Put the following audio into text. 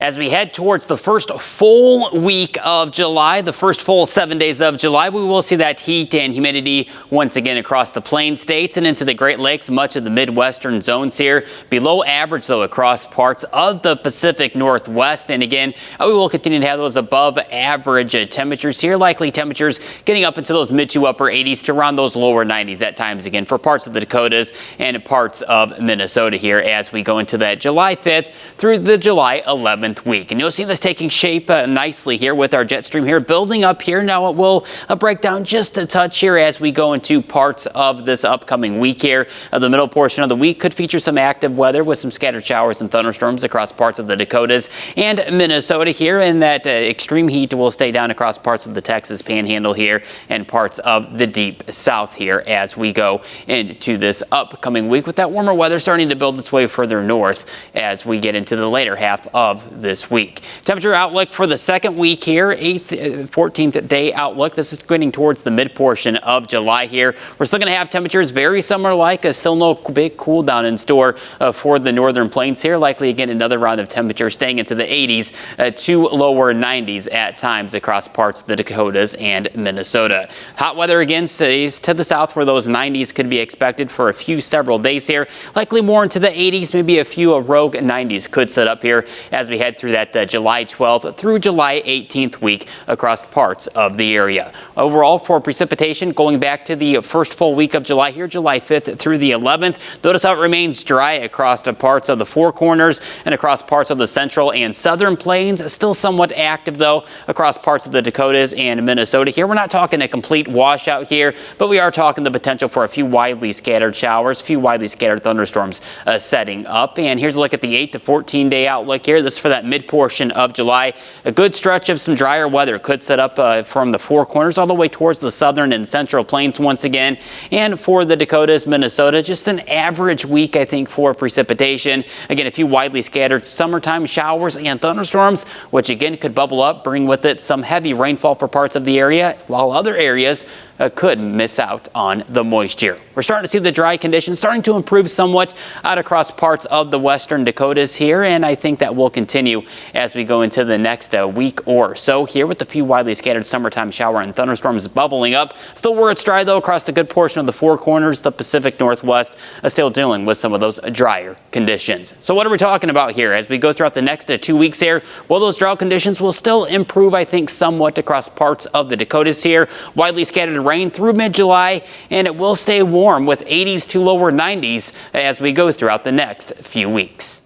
As we head towards the first full week of July, the first full 7 days of July, we will see that heat and humidity once again across the Plain States and into the Great Lakes, much of the Midwestern zones here. Below average, though, across parts of the Pacific Northwest. And again, we will continue to have those above average temperatures here. Likely temperatures getting up into those mid to upper 80s to around those lower 90s at times again for parts of the Dakotas and parts of Minnesota here as we go into that July 5th through the July 11th week. And you'll see this taking shape nicely here with our jet stream here building up here. Now it will break down just a touch here as we go into parts of this upcoming week here. The middle portion of the week could feature some active weather with some scattered showers and thunderstorms across parts of the Dakotas and Minnesota here, and that extreme heat will stay down across parts of the Texas Panhandle here and parts of the deep south here as we go into this upcoming week, with that warmer weather starting to build its way further north as we get into the later half of this week. Temperature outlook for the second week here, 14th day outlook. This is getting towards the mid portion of July here. We're still going to have temperatures very summer like, still no big cool down in store for the northern plains here. Likely again another round of temperature staying into the 80s to lower 90s at times across parts of the Dakotas and Minnesota. Hot weather again stays to the south where those 90s could be expected for a few several days here. Likely more into the 80s, maybe a few rogue 90s could set up here as we head through that July 12th through July 18th week across parts of the area. Overall, for precipitation going back to the first full week of July here, July 5th through the 11th, notice how it remains dry across the parts of the Four Corners and across parts of the central and southern plains. Still somewhat active though across parts of the Dakotas and Minnesota here. We're not talking a complete washout here, but we are talking the potential for a few widely scattered showers, a few widely scattered thunderstorms setting up. And here's a look at the 8 to 14 day outlook here. This is for that mid portion of July. A good stretch of some drier weather could set up from the Four Corners all the way towards the southern and central plains once again. And for the Dakotas, Minnesota, just an average week, I think, for precipitation. Again, a few widely scattered summertime showers and thunderstorms, which again could bubble up, bring with it some heavy rainfall for parts of the area, while other areas could miss out on the moisture. We're starting to see the dry conditions starting to improve somewhat out across parts of the western Dakotas here, and I think that will continue as we go into the next week or so here, with a few widely scattered summertime shower and thunderstorms bubbling up. Still where it's dry though across a good portion of the Four Corners, the Pacific Northwest, still dealing with some of those drier conditions. So what are we talking about here as we go throughout the next 2 weeks here? Well, those drought conditions will still improve, I think, somewhat across parts of the Dakotas here. Widely scattered rain through mid-July, and it will stay warm with 80s to lower 90s as we go throughout the next few weeks.